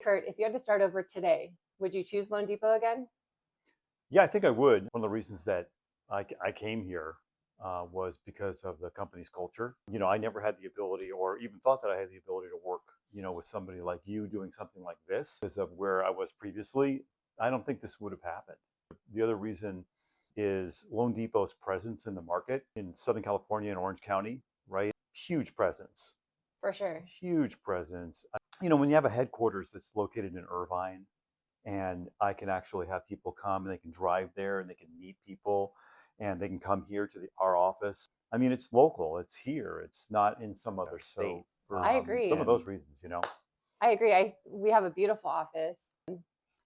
Kurt, if you had to start over today, would you choose Loan Depot again? Yeah, I think I would. One of the reasons that I came here was because of the company's culture. I never had the ability or even thought that I had the ability to work, with somebody like you doing something like this because of where I was previously. I don't think this would have happened. The other reason is Loan Depot's presence in the market in Southern California and Orange County, right? Huge presence, For sure. huge presence. When you have a headquarters that's located in Irvine, and I can actually have people come and they can drive there and they can meet people and they can come here to our office. I mean, it's local, it's here, it's not in some other state for I some of agree. those reasons. I agree. We have a beautiful office.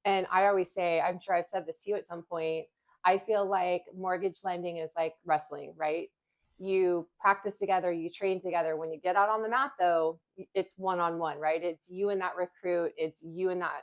And I always say, I'm sure I've said this to you at some point, I feel like mortgage lending is like wrestling, right? You practice together, you train together. When you get out on the mat, though, it's one on one, right? It's you and that recruit, it's you and that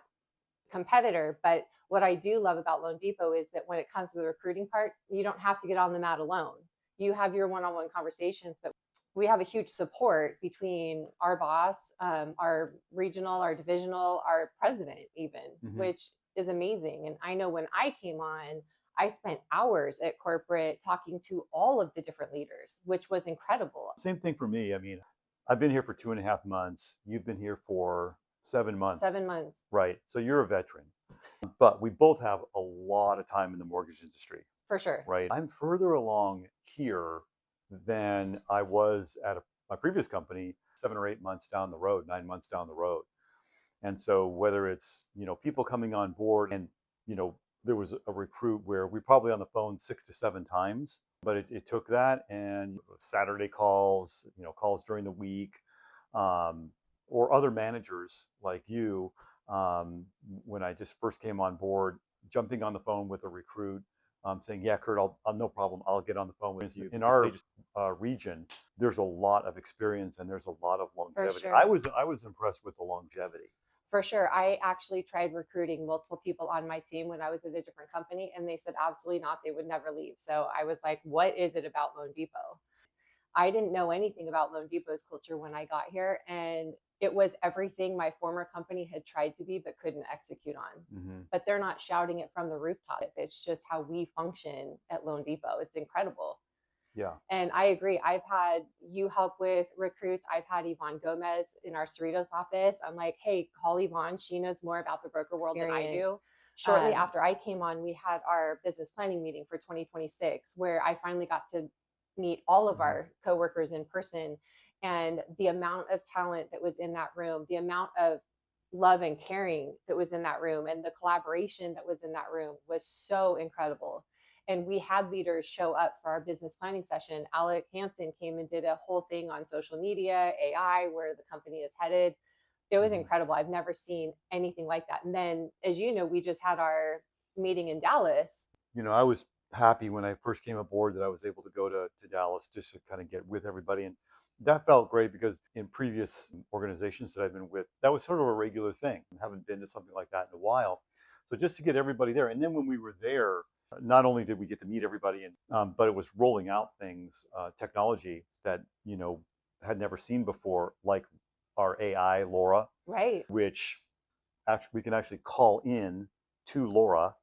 competitor. But what I do love about Loan Depot is that when it comes to the recruiting part, you don't have to get on the mat alone. You have your one on one conversations, but we have a huge support between our boss, our regional, our divisional, our president, even, which is amazing. And I know when I came on, I spent hours at corporate talking to all of the different leaders, which was incredible. Same thing for me. I mean, I've been here for 2.5 months. You've been here for 7 months. 7 months. Right. So you're a veteran. But we both have a lot of time in the mortgage industry. For sure. Right. I'm further along here than I was at my previous company 7 or 8 months down the road, 9 months down the road. And so whether it's, people coming on board and, there was a recruit where we probably on the phone 6 to 7 times, but it took that and Saturday calls, calls during the week, um, or other managers like you, when I just first came on board, jumping on the phone with a recruit, saying, "Yeah, Kurt, I'll no problem. I'll get on the phone with you." In our region, there's a lot of experience and there's a lot of longevity. sure. I was impressed with the longevity. For sure. I actually tried recruiting multiple people on my team when I was at a different company, and they said absolutely not. They would never leave. So I was like, what is it about Loan Depot? I didn't know anything about Loan Depot's culture when I got here. And it was everything my former company had tried to be but couldn't execute on. But they're not shouting it from the rooftop. It's just how we function at Loan Depot. It's incredible. Yeah. And I agree. I've had you help with recruits. I've had Yvonne Gomez in our Cerritos office. I'm like, hey, call Yvonne. She knows more about the broker world than I do. Shortly after I came on, we had our business planning meeting for 2026, where I finally got to meet all of our coworkers in person. And the amount of talent that was in that room, the amount of love and caring that was in that room, and the collaboration that was in that room was so incredible. And we had leaders show up for our business planning session. Alec Hansen came and did a whole thing on social media, AI, where the company is headed. It was incredible. I've never seen anything like that. And then, as you know, we just had our meeting in Dallas. I was happy when I first came aboard that I was able to go to Dallas just to kind of get with everybody. And that felt great because in previous organizations that I've been with, that was sort of a regular thing. I haven't been to something like that in a while. So just to get everybody there. And then when we were there, not only did we get to meet everybody, but it was rolling out things, technology that, had never seen before, like our AI, Laura, Right. which actually we can actually call in to Laura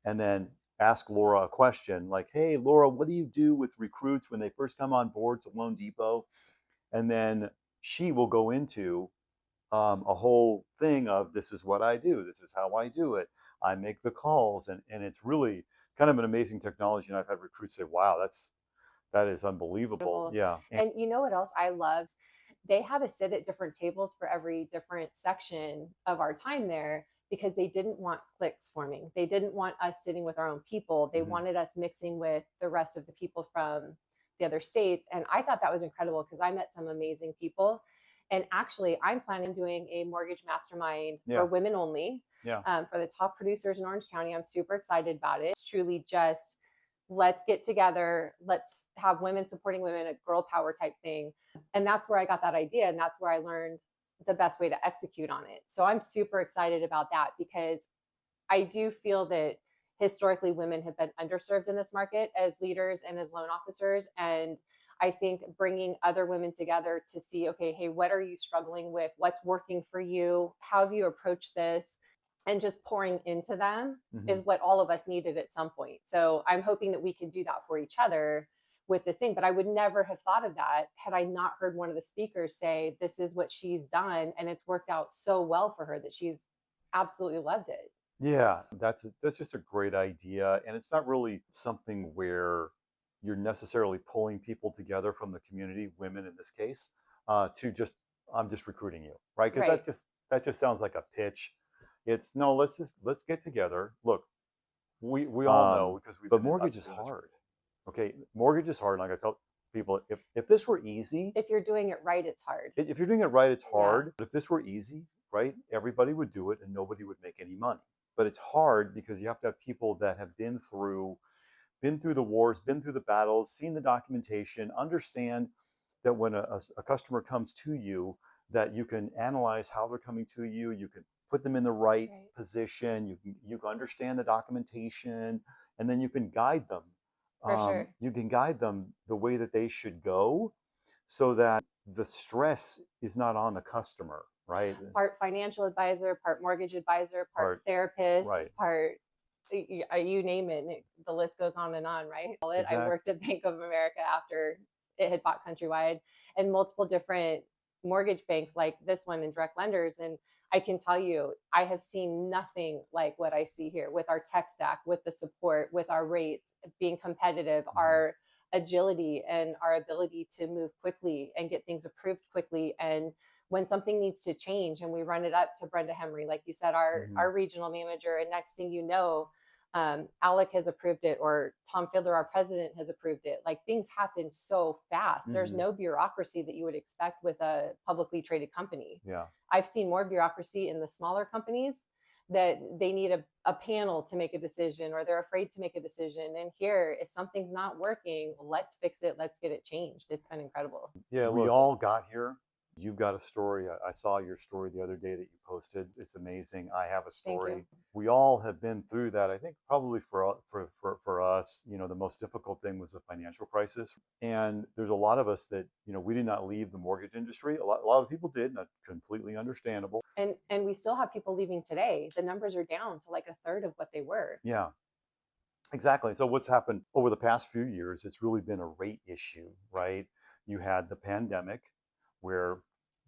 and then ask Laura a question like, "Hey, Laura, what do you do with recruits when they first come on board to Loan Depot?" And then she will go into a whole thing of, "This is what I do. This is how I do it. I make the calls," and it's really kind of an amazing technology. And I've had recruits say, "Wow, that is unbelievable." Yeah. And you know what else I love? They had us sit at different tables for every different section of our time there because they didn't want cliques forming. They didn't want us sitting with our own people. They wanted us mixing with the rest of the people from the other states. And I thought that was incredible because I met some amazing people. And actually, I'm planning on doing a mortgage mastermind for women only, for the top producers in Orange County. I'm super excited about it. It's truly just let's get together, let's have women supporting women, a girl power type thing. And that's where I got that idea. And that's where I learned the best way to execute on it. So I'm super excited about that because I do feel that historically women have been underserved in this market as leaders and as loan officers. And I think bringing other women together to see, okay, hey, what are you struggling with? What's working for you? How have you approached this? And just pouring into them is what all of us needed at some point. So I'm hoping that we can do that for each other with this thing. But I would never have thought of that had I not heard one of the speakers say, this is what she's done. And it's worked out so well for her that she's absolutely loved it. Yeah, that's just a great idea, and it's not really something where you're necessarily pulling people together from the community, women in this case, to just I'm just recruiting you, right? Because Right. that just sounds like a pitch. It's no, let's get together. Look, we all know because we've But been mortgage is doing this hard. okay, mortgage is hard. Like I tell people, if this were easy, If you're doing it right, it's hard. if you're doing it right, it's Yeah. hard. But if this were easy, right, everybody would do it and nobody would make any money. But it's hard because you have to have people that have been through the wars, been through the battles, seen the documentation, understand that when a customer comes to you, that you can analyze how they're coming to you, you can put them in the right position, you can understand the documentation, and then you can guide them. For sure. You can guide them the way that they should go, so that the stress is not on the customer, right? Part financial advisor, part mortgage advisor, part therapist, right. part you name it. The list goes on and on, right? Exactly. I worked at Bank of America after it had bought Countrywide, and multiple different mortgage banks like this one and direct lenders. And I can tell you, I have seen nothing like what I see here with our tech stack, with the support, with our rates being competitive, our agility and our ability to move quickly and get things approved quickly. And when something needs to change and we run it up to Brenda Henry, like you said, our regional manager, and next thing you know, Alec has approved it, or Tom Fiddler, our president, has approved it. Like, things happen so fast. There's no bureaucracy that you would expect with a publicly traded company. Yeah. I've seen more bureaucracy in the smaller companies that they need a panel to make a decision, or they're afraid to make a decision. And here, if something's not working, let's fix it. Let's get it changed. It's been incredible. Yeah, we all got here. You've got a story. I saw your story the other day that you posted. It's amazing. I have a story. We all have been through that. I think probably for us, the most difficult thing was the financial crisis. And there's a lot of us that, we did not leave the mortgage industry. A lot of people did, not completely understandable. And we still have people leaving today. The numbers are down to like a third of what they were. Yeah. Exactly. So what's happened over the past few years, it's really been a rate issue, right? You had the pandemic where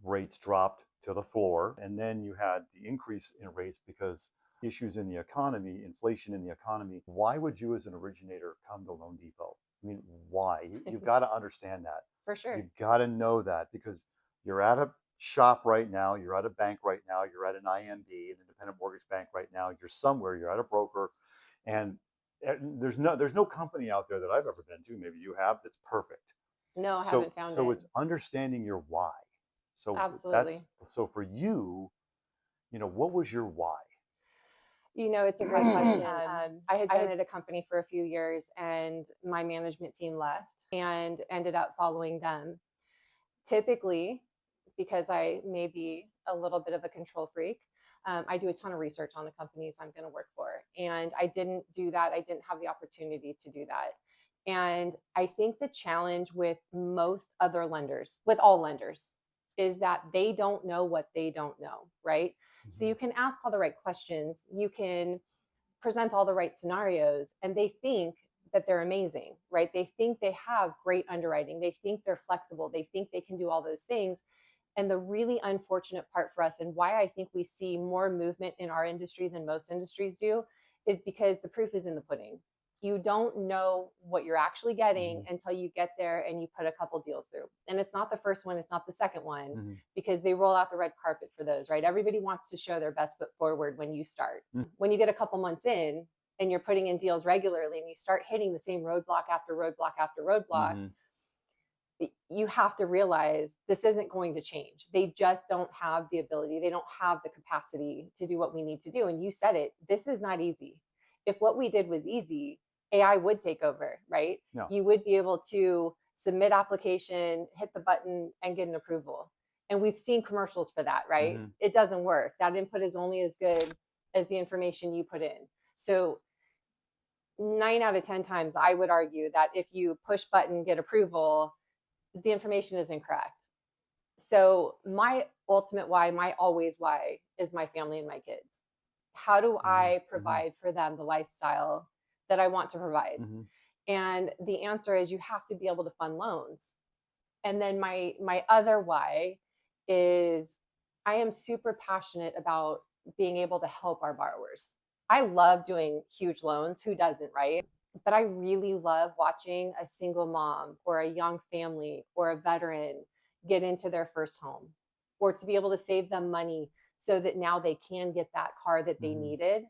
rates dropped to the floor, and then you had the increase in rates because issues in the economy, inflation in the economy. Why would you as an originator come to Loan Depot? I mean, why? You've got to understand that. For sure. You've got to know that, because you're at a shop right now, you're at a bank right now, you're at an IMB, an independent mortgage bank right now, you're somewhere, you're at a broker, and there's no company out there that I've ever been to, maybe you have, that's perfect. No, I haven't found it. So it's understanding your why. So absolutely. So for you, what was your why? It's a great question. I had been at a company for a few years, and my management team left and ended up following them. Typically, because I may be a little bit of a control freak, I do a ton of research on the companies I'm going to work for. And I didn't do that. I didn't have the opportunity to do that. And I think the challenge with most other lenders, with all lenders, is that they don't know what they don't know, right? Mm-hmm. So you can ask all the right questions, you can present all the right scenarios, and they think that they're amazing, right? They think they have great underwriting, they think they're flexible, they think they can do all those things. And the really unfortunate part for us, and why I think we see more movement in our industry than most industries do, is because the proof is in the pudding. You don't know what you're actually getting until you get there and you put a couple deals through. And it's not the first one, it's not the second one, because they roll out the red carpet for those, right? Everybody wants to show their best foot forward when you start. When you get a couple months in and you're putting in deals regularly and you start hitting the same roadblock after roadblock after roadblock, you have to realize this isn't going to change. They just don't have the ability. They don't have the capacity to do what we need to do. And you said it, this is not easy. If what we did was easy, AI would take over, right? No. You would be able to submit application, hit the button, and get an approval. And we've seen commercials for that, right? It doesn't work. That input is only as good as the information you put in. So 9 out of 10 times, I would argue that if you push button, get approval, the information is incorrect. So my ultimate why, my always why, is my family and my kids. How do I provide for them the lifestyle that I want to provide? And the answer is you have to be able to fund loans. And then my other why is I am super passionate about being able to help our borrowers. I love doing huge loans. Who doesn't, right? But I really love watching a single mom or a young family or a veteran get into their first home, or to be able to save them money so that now they can get that car that they needed.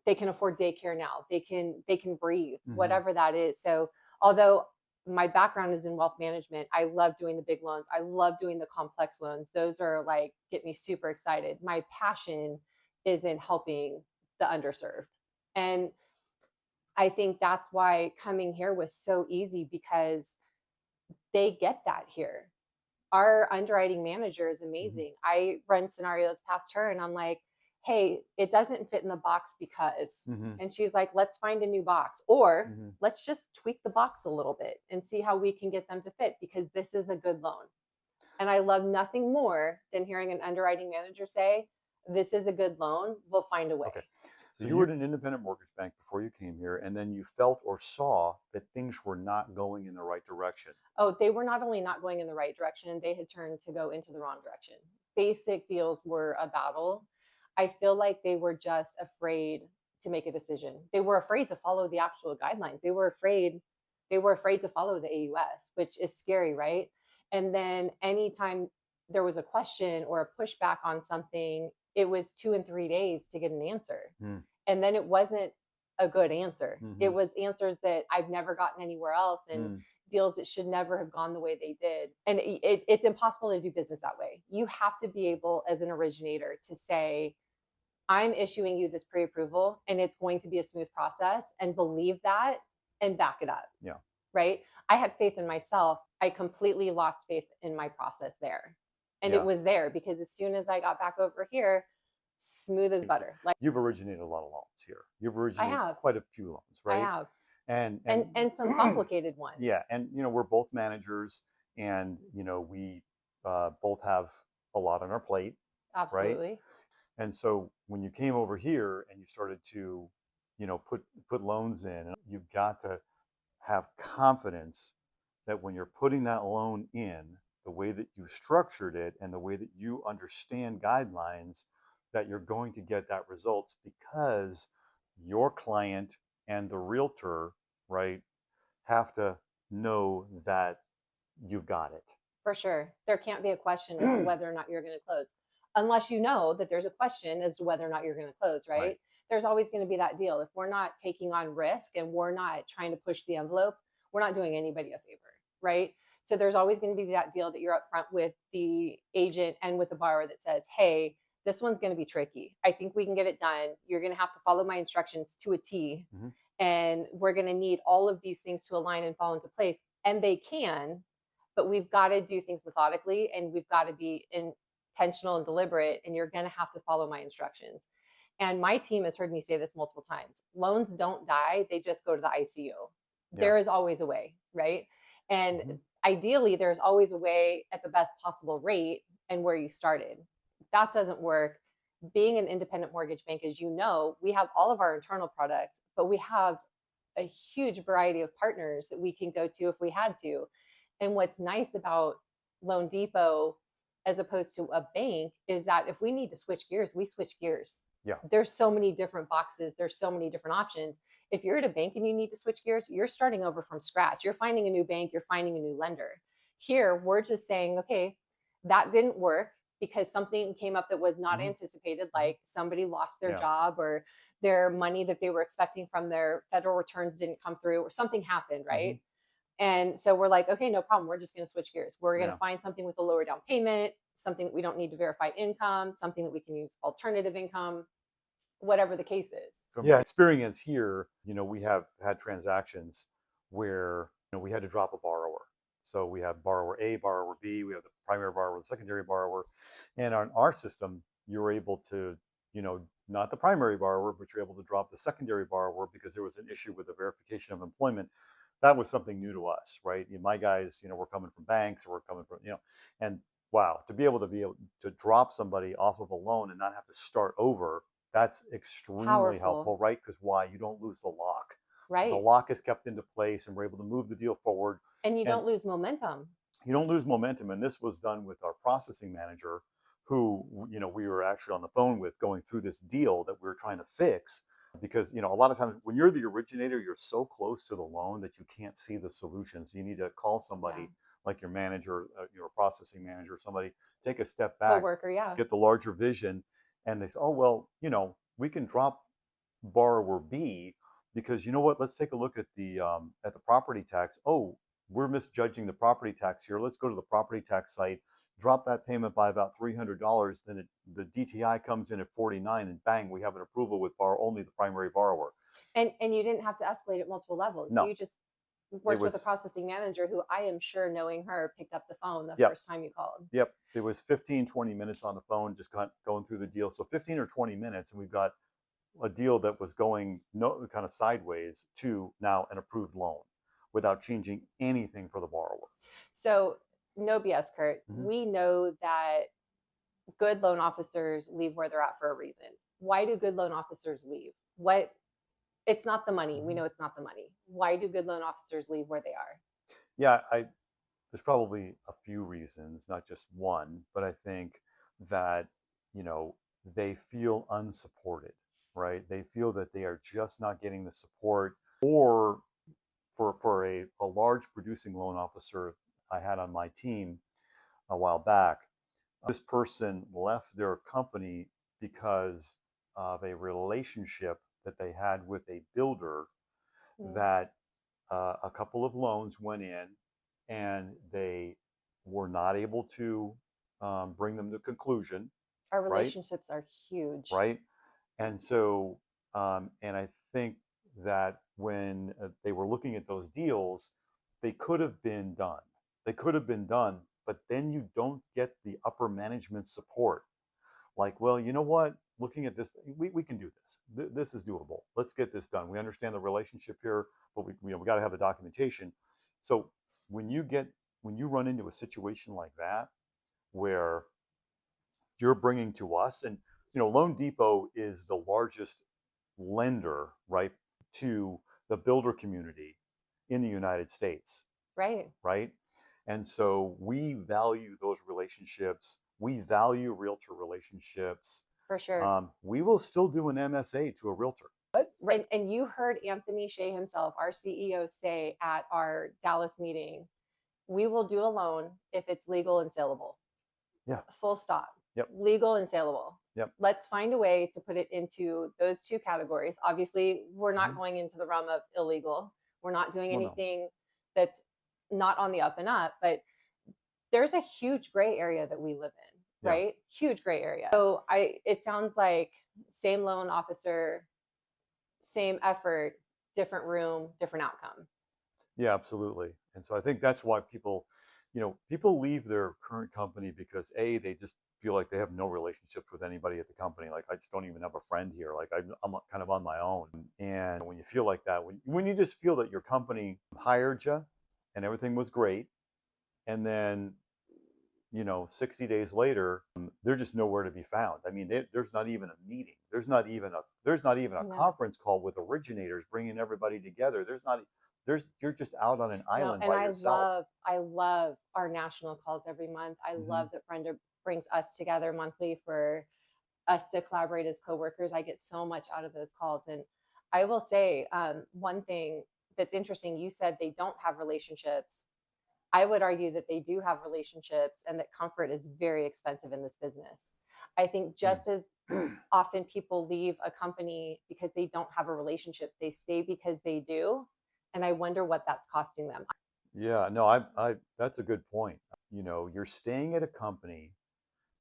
They can afford daycare now. They can breathe, whatever that is. So although my background is in wealth management, I love doing the big loans. I love doing the complex loans. Those are like, get me super excited. My passion is in helping the underserved. And I think that's why coming here was so easy, because they get that here. Our underwriting manager is amazing. I run scenarios past her and I'm like, hey, it doesn't fit in the box because, and she's like, let's find a new box, or let's just tweak the box a little bit and see how we can get them to fit, because this is a good loan. And I love nothing more than hearing an underwriting manager say, this is a good loan, we'll find a way. Okay. So you were at an independent mortgage bank before you came here, and then you felt or saw that things were not going in the right direction. Oh, they were not only not going in the right direction, they had turned to go into the wrong direction. Basic deals were a battle. I feel like they were just afraid to make a decision. They were afraid to follow the actual guidelines. They were afraid to follow the AUS, which is scary, right? And then anytime there was a question or a pushback on something, it was 2 and 3 days to get an answer. And then it wasn't a good answer. It was answers that I've never gotten anywhere else, and deals that should never have gone the way they did. And it's impossible to do business that way. You have to be able, as an originator, to say, I'm issuing you this pre-approval and it's going to be a smooth process, and believe that and back it up. Yeah. Right? I had faith in myself. I completely lost faith in my process there. And it was there, because as soon as I got back over here, smooth as butter. Like, you've originated a lot of loans here. You've originated quite a few loans, right? I have. And some complicated ones. Yeah. And, we're both managers, and, we both have a lot on our plate. Absolutely. Right? And so when you came over here and you started to, put loans in, you've got to have confidence that when you're putting that loan in, the way that you structured it and the way that you understand guidelines, that you're going to get that results, because your client and the realtor, right, have to know that you've got it. For sure. There can't be a question as to whether or not you're going to close, unless you know that there's a question as to whether or not you're going to close, right? There's always going to be that deal. If we're not taking on risk and we're not trying to push the envelope, we're not doing anybody a favor, right? So there's always going to be that deal that you're upfront with the agent and with the borrower that says, hey, this one's going to be tricky. I think we can get it done. You're going to have to follow my instructions to a T. And we're going to need all of these things to align and fall into place. And they can, but we've got to do things methodically, and we've got to be intentional and deliberate, and you're going to have to follow my instructions. And my team has heard me say this multiple times. Loans don't die. They just go to the ICU. There is always a way, right? And ideally, there's always a way at the best possible rate and where you started. That doesn't work. Being an independent mortgage bank, as you know, we have all of our internal products, but we have a huge variety of partners that we can go to if we had to. And what's nice about Loan Depot, as opposed to a bank, is that if we need to switch gears, we switch gears. Yeah. There's so many different boxes. There's so many different options. If you're at a bank and you need to switch gears, you're starting over from scratch. You're finding a new bank. You're finding a new lender. Here, we're just saying, okay, that didn't work because something came up that was not anticipated, like somebody lost their job, or their money that they were expecting from their federal returns didn't come through, or something happened, right? And so we're like, okay, no problem. We're just going to switch gears. We're going to find something with a lower down payment, something that we don't need to verify income, something that we can use alternative income, whatever the case is. From my experience here, we have had transactions where, we had to drop a borrower. So we have borrower A, borrower B, we have the primary borrower, the secondary borrower. And on our system, you're able to, not the primary borrower, but you're able to drop the secondary borrower because there was an issue with the verification of employment. that was something new to us, right? My guys, we're coming from banks, or we're coming from, and wow, to be able to drop somebody off of a loan and not have to start over, that's extremely Powerful, helpful, right? Because why? You don't lose the lock. The right? lock is kept into place, and we're able to move the deal forward, And you and don't lose momentum. you don't lose momentum. And this was done with our processing manager, who we were actually on the phone with, going through this deal that we were trying to fix, because a lot of times when you're the originator, you're so close to the loan that you can't see the solution. So you need to call Yeah. somebody like your manager, your processing manager, somebody, take a step back, Coworker, yeah. get the larger vision, and they say, oh well, we can drop borrower B, because you know what? Let's take a look at the property tax. Oh, we're misjudging the property tax here. Let's go to the property tax site, drop that payment by about $300. Then the DTI comes in at 49, and bang, we have an approval with only the primary borrower. And you didn't have to escalate at multiple levels. No, You just it worked with a was processing manager who I am sure, knowing her, picked up the phone the yep, first time you called. yep. It was 15, 20 minutes on the phone, just going through the deal. So 15 or 20 minutes, and we've got a deal that was going no kind of sideways to now an approved loan without changing anything for the borrower. So, no BS, Kurt. Mm-hmm. We know that good loan officers leave where they're at for a reason. Why do good loan officers leave? What It's not the money. We know it's not the money. Why do good loan officers leave where they are? Yeah, there's probably a few reasons, not just one, but I think that, you know, they feel unsupported, right? They feel that they are just not getting the support. Or for a large producing loan officer I had on my team a while back, this person left their company because of a relationship that they had with a builder, that a couple of loans went in, and they were not able to bring them to conclusion, Our right? relationships are huge. Right. And so, and I think that when they were looking at those deals, they could have been done. They could have been done, but then you don't get the upper management support. Like, well, you know what? Looking at this, we can do this. This is doable. Let's get this done. We understand the relationship here, but we got to have the documentation. So when you run into a situation like that, where you're bringing to us, and Loan Depot is the largest lender, right, to the builder community in the United States, Right. right? And so we value those relationships. We value realtor relationships. For sure. We will still do an MSA to a realtor. Right. And you heard Anthony Shea himself, our CEO, say at our Dallas meeting, we will do a loan if it's legal and saleable. Yeah. Full stop. Yep. Legal and saleable. Yep. Let's find a way to put it into those two categories. Obviously, we're not going into the realm of illegal. We're not doing anything that's not on the up and up, but there's a huge gray area that we live in, right? Huge gray area. So it sounds like same loan officer, same effort, different room, different outcome. Yeah, absolutely. And so I think that's why people leave their current company because they just feel like they have no relationships with anybody at the company. Like, I just don't even have a friend here. Like, I'm kind of on my own. And when you feel like that, when you just feel that your company hired you and everything was great, and then 60 days later, they're just nowhere to be found. I mean, there's not even a meeting. There's not even a conference call with originators bringing everybody together. You're just out on an island by yourself. I love our national calls every month. I love that Brenda brings us together monthly for us to collaborate as coworkers. I get so much out of those calls. And I will say, one thing that's interesting, you said they don't have relationships. I would argue that they do have relationships, and that comfort is very expensive in this business. I think just as often people leave a company because they don't have a relationship, they stay because they do. And I wonder what that's costing them. Yeah, no, I that's a good point. You're staying at a company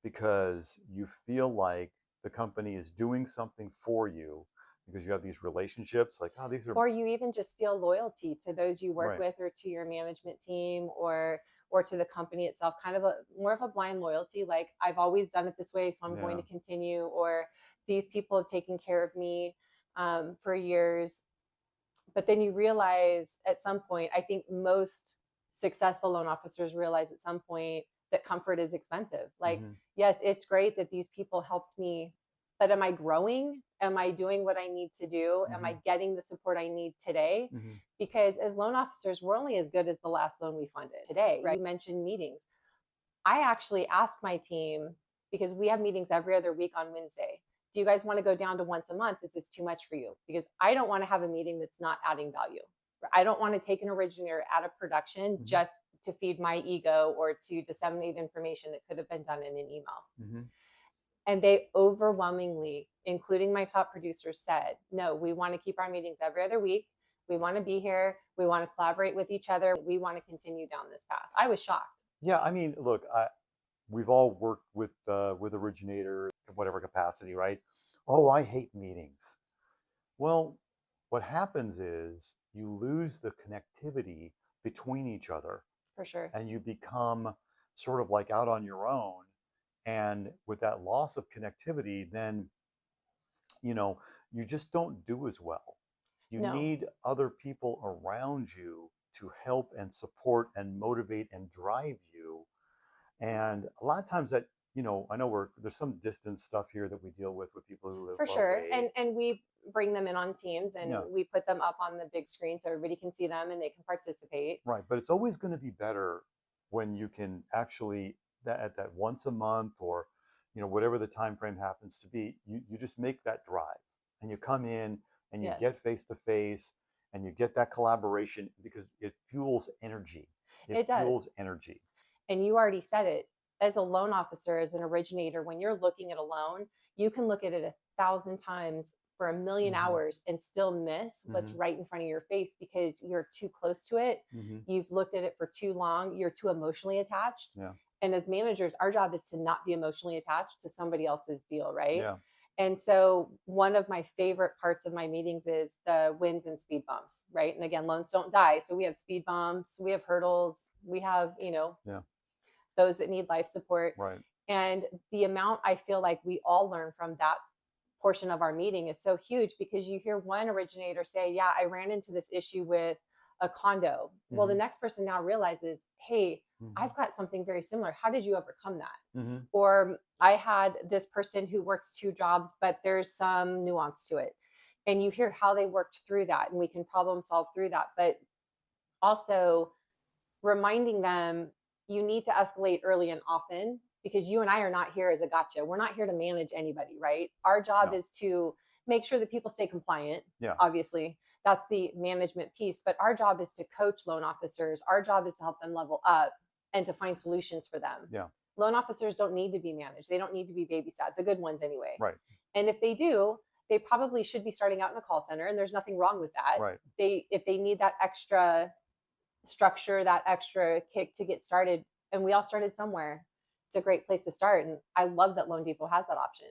because you feel like the company is doing something for you, because you have these relationships, like, oh, these are, Or you even just feel loyalty to those you work right. with, or to your management team, or to the company itself, kind of more of a blind loyalty, like I've always done it this way, so I'm going to continue, or these people have taken care of me for years. But then you realize at some point, I think most successful loan officers realize at some point that comfort is expensive. Like, Mm-hmm. yes, it's great that these people helped me, but am I growing? Am I doing what I need to do? Am I Mm-hmm. getting the support I need today? Mm-hmm. Because as loan officers, we're only as good as the last loan we funded today, right? You mentioned meetings. I actually asked my team, because we have meetings every other week on Wednesday. Do you guys want to go down to once a month? Is this too much for you? Because I don't want to have a meeting that's not adding value. I don't want to take an originator out of production Mm-hmm. just to feed my ego or to disseminate information that could have been done in an email. Mm-hmm. And they overwhelmingly, including my top producers, said, no, we want to keep our meetings every other week. We want to be here. We want to collaborate with each other. We want to continue down this path. I was shocked. Yeah, I mean, look, we've all worked with Originator in whatever capacity, right? Oh, I hate meetings. Well, what happens is you lose the connectivity between each other, For sure. and you become sort of like out on your own. And with that loss of connectivity, then you know you just don't do as well. You No. need other people around you to help and support and motivate and drive you. And a lot of times that, I know there's some distance stuff here that we deal with people who live For sure. away. And we bring them in on teams and Yeah, we put them up on the big screen so everybody can see them and they can participate. right. But it's always going to be better when you can actually that at that once a month, or whatever the time frame happens to be, you just make that drive and you come in and you Yes, get face to face and you get that collaboration because it fuels energy. It it does. fuels energy. And you already said it. As a loan officer, as an originator, when you're looking at a loan, you can look at it 1,000 times for a million Mm-hmm. hours and still miss what's Mm-hmm. right in front of your face because you're too close to it. Mm-hmm. You've looked at it for too long. You're too emotionally attached. Yeah. And as managers, our job is to not be emotionally attached to somebody else's deal, right? Yeah. And so one of my favorite parts of my meetings is the wins and speed bumps, right? And again, loans don't die. So we have speed bumps, we have hurdles, we have, Yeah. those that need life support. Right. And the amount I feel like we all learn from that portion of our meeting is so huge because you hear one originator say, yeah, I ran into this issue with a condo. Well, the Mm-hmm. next person now realizes, hey, Mm-hmm. I've got something very similar. How did you overcome that? Mm-hmm. Or I had this person who works 2 jobs, but there's some nuance to it. And you hear how they worked through that, and we can problem solve through that. But also reminding them you need to escalate early and often because you and I are not here as a gotcha. We're not here to manage anybody, right? Our job No. is to make sure that people stay compliant. Yeah. Obviously, that's the management piece. But our job is to coach loan officers. Our job is to help them level up and to find solutions for them. Yeah. Loan officers don't need to be managed. They don't need to be babysat, the good ones anyway. Right. And if they do, they probably should be starting out in a call center, and there's nothing wrong with that. Right. If they need that extra structure, that extra kick to get started, and we all started somewhere, it's a great place to start. And I love that Loan Depot has that option.